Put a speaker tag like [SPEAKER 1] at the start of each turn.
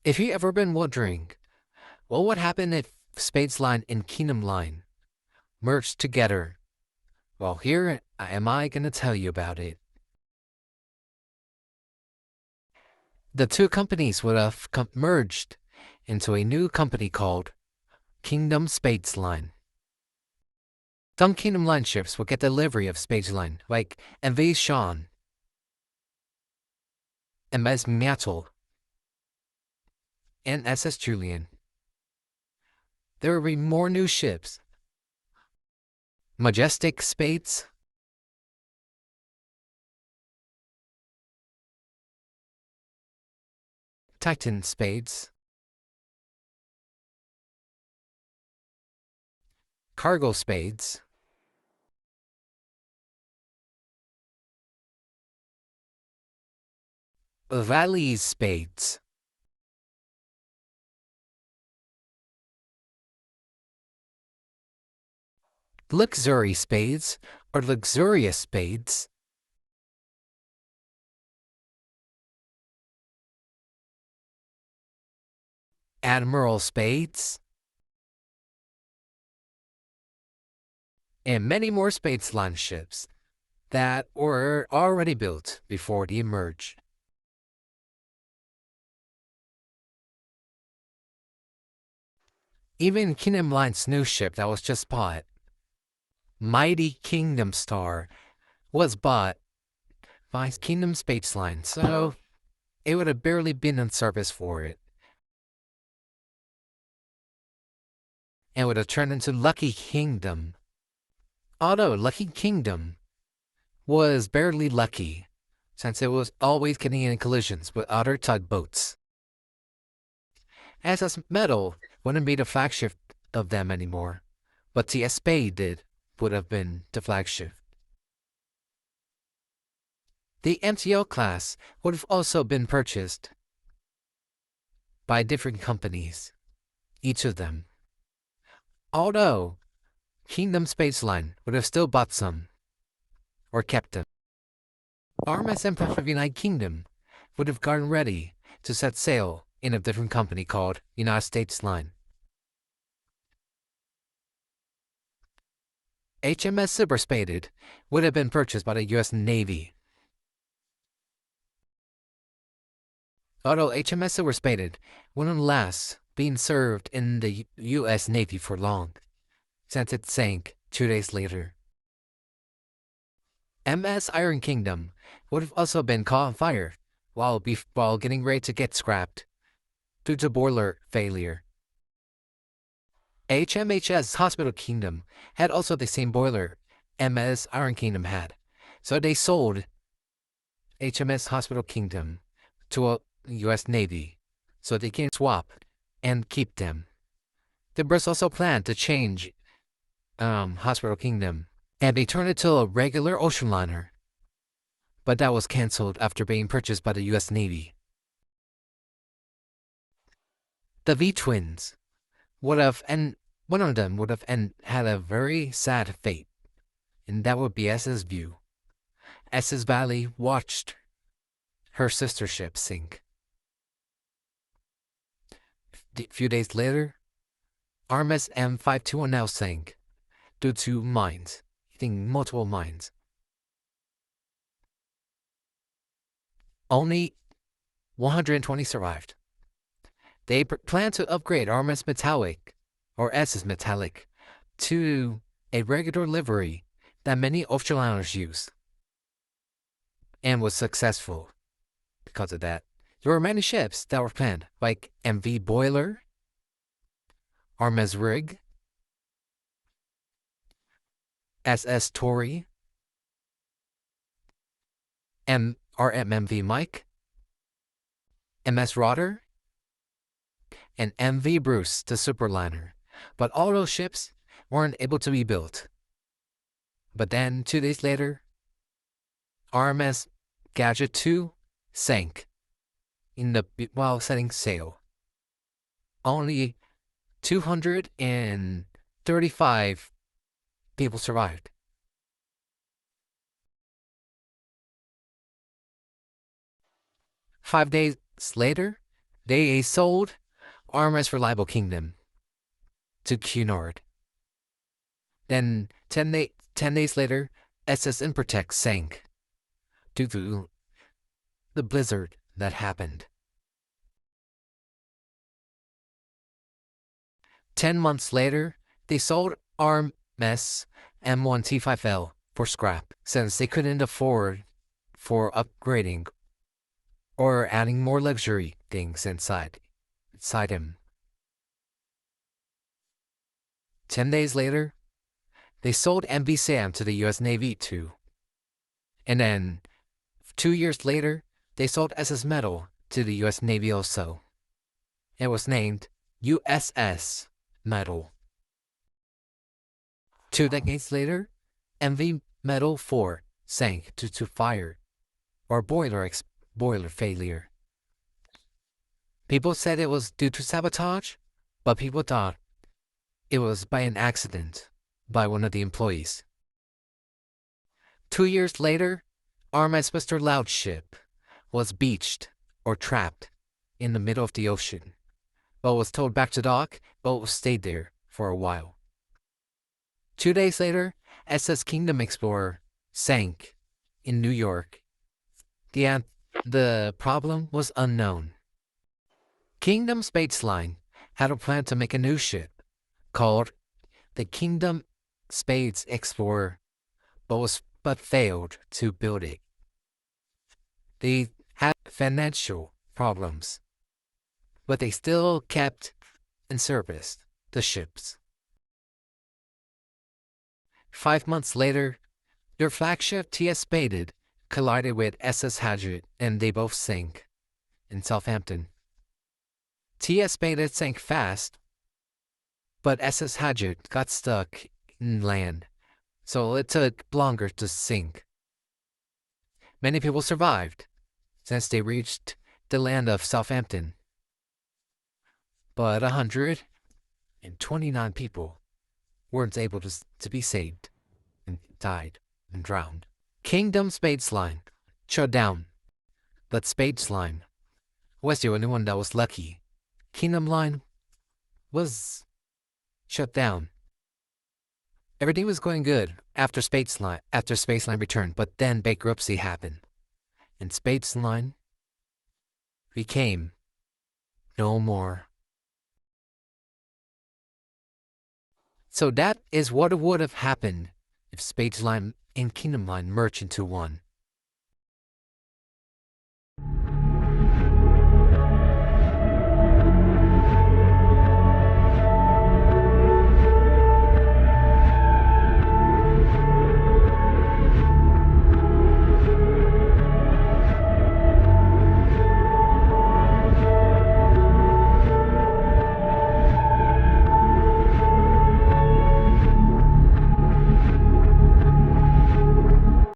[SPEAKER 1] If you ever been wondering, what would happen if Spades Line and Kingdom Line merged together? Well, here am I gonna tell you about it. The two companies would have merged into a new company called Kingdom Spades Line. Some Kingdom Line ships would get delivery of Spades Line, like MV Sean, MS Metal, and SS Julian. There will be more new ships. Majestic Spades, Titan Spades, Cargo Spades, Valley's Spades, Luxury Spades or Luxurious Spades, Admiral Spades, and many more Spades Line ships that were already built before the merge. Even Kingdom Line's new ship that was just bought, Mighty Kingdom Star, was bought by Kingdom Spades Line, so it would have barely been in service for it. And would have turned into Lucky Kingdom. Although Lucky Kingdom was barely lucky, since it was always getting in collisions with other tugboats. SS Metal wouldn't be the flagship of them anymore, but TS Spade would have been the flagship. The MTO class would have also been purchased by different companies, each of them. Although Kingdom Spades Line would have still bought some, or kept them. RMS Empire 59 Kingdom would have gotten ready to set sail in a different company called United States Line. HMS Silver Spaded would have been purchased by the U.S. Navy. Although HMS Silver Spaded wouldn't last being served in the U.S. Navy for long, since it sank 2 days later. MS Iron Kingdom would have also been caught on fire while getting ready to get scrapped due to boiler failure. HMHS Hospital Kingdom had also the same boiler MS Iron Kingdom had, so they sold HMS Hospital Kingdom to a U.S. Navy so they can swap and keep them. The Brits also planned to change Hospital Kingdom, and they turned it to a regular ocean liner, but that was cancelled after being purchased by the U.S. Navy. The V-Twins would have, and one of them would have had a very sad fate, and that would be SS View. SS Valley watched her sister ship sink. A few days later, RMS M521L sank due to mines, hitting multiple mines. Only 120 survived. They plan to upgrade RMS Metallic, or SS Metallic, to a regular livery that many offshoreliners use, and was successful because of that. There were many ships that were planned, like MV Boiler, RMS Rig, SS Tory, RMMV Mike, MS Rotter, and MV Bruce, the superliner. But all those ships weren't able to be built. But then, 2 days later, RMS Gadget 2 sank while setting sail. Only 235 people survived. Five days later, They sold RMS Reliable Kingdom to Cunard. Then 10 days later, SS Improtect sank due to the blizzard that happened. 10 months later, they sold RMS M1T5L for scrap since they couldn't afford for upgrading or adding more luxury things inside him. 10 days later, they sold MV Sam to the US Navy too. And then 2 years later, they sold SS Metal to the US Navy also. It was named USS Metal. 2 decades later, MV Metal 4 sank due to fire or boiler failure. People said it was due to sabotage, but people thought it was by an accident by one of the employees. 2 years later, RMS Mr. Loud ship was beached or trapped in the middle of the ocean, but was towed back to dock, but stayed there for a while. 2 days later, SS Kingdom Explorer sank in New York. The problem was unknown. Kingdom Spades Line had a plan to make a new ship called the Kingdom Spades Explorer, but failed to build it. They had financial problems, but they still kept and serviced the ships. 5 months later, their flagship TS Spades collided with SS Hadget and they both sank in Southampton. TS Spades sank fast, but SS Hadget got stuck in land, so it took longer to sink. Many people survived since they reached the land of Southampton, but 129 people weren't able to be saved and died and drowned. Kingdom Spades Line shut down, but Spades Line was the only one that was lucky. Kingdom Line was shut down. Everything was going good after Spades Line returned, but then bankruptcy happened, and Spades Line became no more. So that is what would have happened if Spades Line and Kingdom Line merged into one.